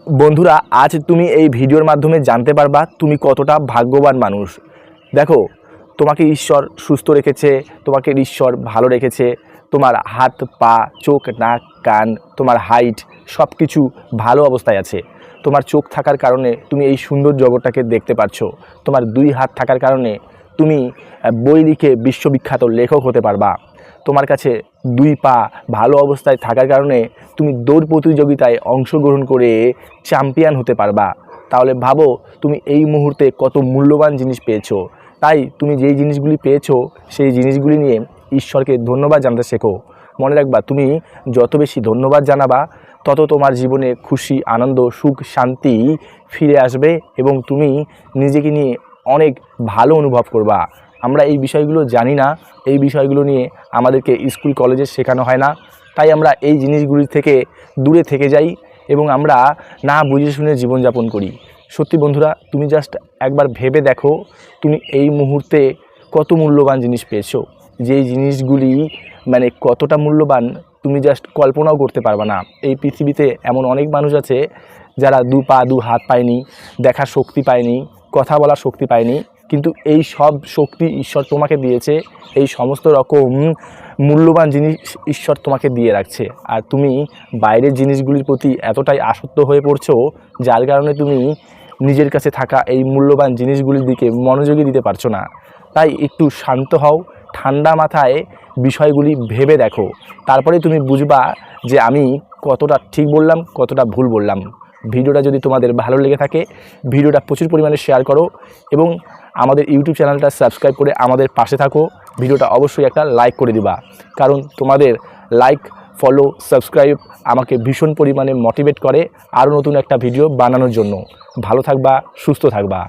বন্ধুরা, আজ তুমি এই ভিডিওর মাধ্যমে জানতে পারবা তুমি কতটা ভাগ্যবান মানুষ। দেখো, তোমাকে ঈশ্বর সুস্থ রেখেছে, তোমাকে ঈশ্বর ভালো রেখেছে। তোমার হাত, পা, চোখ, নাক, কান, তোমার হাইট সব কিছু ভালো অবস্থায় আছে। তোমার চোখ থাকার কারণে তুমি এই সুন্দর জগৎটাকে দেখতে পারছো। তোমার দুই হাত থাকার কারণে তুমি বই লিখে বিশ্ববিখ্যাত লেখক হতে পারবা। তোমার কাছে দুই পা ভালো অবস্থায় থাকার কারণে তুমি দৌড় প্রতিযোগিতায় অংশগ্রহণ করে চ্যাম্পিয়ন হতে পারবা। তাহলে ভাবো তুমি এই মুহূর্তে কত মূল্যবান জিনিস পেয়েছো। তাই তুমি যেই জিনিসগুলি পেয়েছো সেই জিনিসগুলি নিয়ে ঈশ্বরকে ধন্যবাদ জানাতে শেখো। মনে রাখবা, তুমি যত বেশি ধন্যবাদ জানাবা তত তোমার জীবনে খুশি, আনন্দ, সুখ, শান্তি ফিরে আসবে এবং তুমি নিজেকে নিয়ে অনেক ভালো অনুভব করবা। আমরা এই বিষয়গুলো জানি না, এই বিষয়গুলো নিয়ে আমাদেরকে স্কুল কলেজে শেখানো হয় না। তাই আমরা এই জিনিসগুলি থেকে দূরে থেকে যাই এবং আমরা না বুঝে শুনে জীবনযাপন করি। সত্যি বন্ধুরা, তুমি জাস্ট একবার ভেবে দেখো তুমি এই মুহূর্তে কত মূল্যবান জিনিস পেয়েছো। যেই জিনিসগুলি কতটা মূল্যবান তুমি জাস্ট কল্পনাও করতে পারবে না। এই পৃথিবীতে এমন অনেক মানুষ আছে যারা দু পা দু হাত পায়নি, দেখার শক্তি পায়নি, কথা বলার শক্তি পায়নি, কিন্তু এই সব শক্তি ঈশ্বর তোমাকে দিয়েছে। এই সমস্ত রকম মূল্যবান জিনিস ঈশ্বর তোমাকে দিয়ে রাখছে। আর তুমি বাইরের জিনিসগুলির প্রতি এতটাই আসক্ত হয়ে পড়ছো যার কারণে তুমি নিজের কাছে থাকা এই মূল্যবান জিনিসগুলির দিকে মনোযোগী দিতে পারছো না। তাই একটু শান্ত হও, ঠান্ডা মাথায় বিষয়গুলি ভেবে দেখো, তারপরে তুমি বুঝবা যে আমি কতটা ঠিক বললাম, কতটা ভুল বললাম। ভিডিওটা যদি তোমাদের ভালো লেগে থাকে ভিডিওটা প্রচুর পরিমাণে শেয়ার করো এবং আমাদের ইউটিউব চ্যানেলটা সাবস্ক্রাইব করে আমাদের পাশে থাকো। ভিডিওটা অবশ্যই একটা লাইক করে দিবা, কারণ তোমাদের লাইক, ফলো, সাবস্ক্রাইব আমাকে ভীষণ পরিমাণে মোটিভেট করে আরও নতুন একটা ভিডিও বানানোর জন্য। ভালো থাকবা, সুস্থ থাকবা।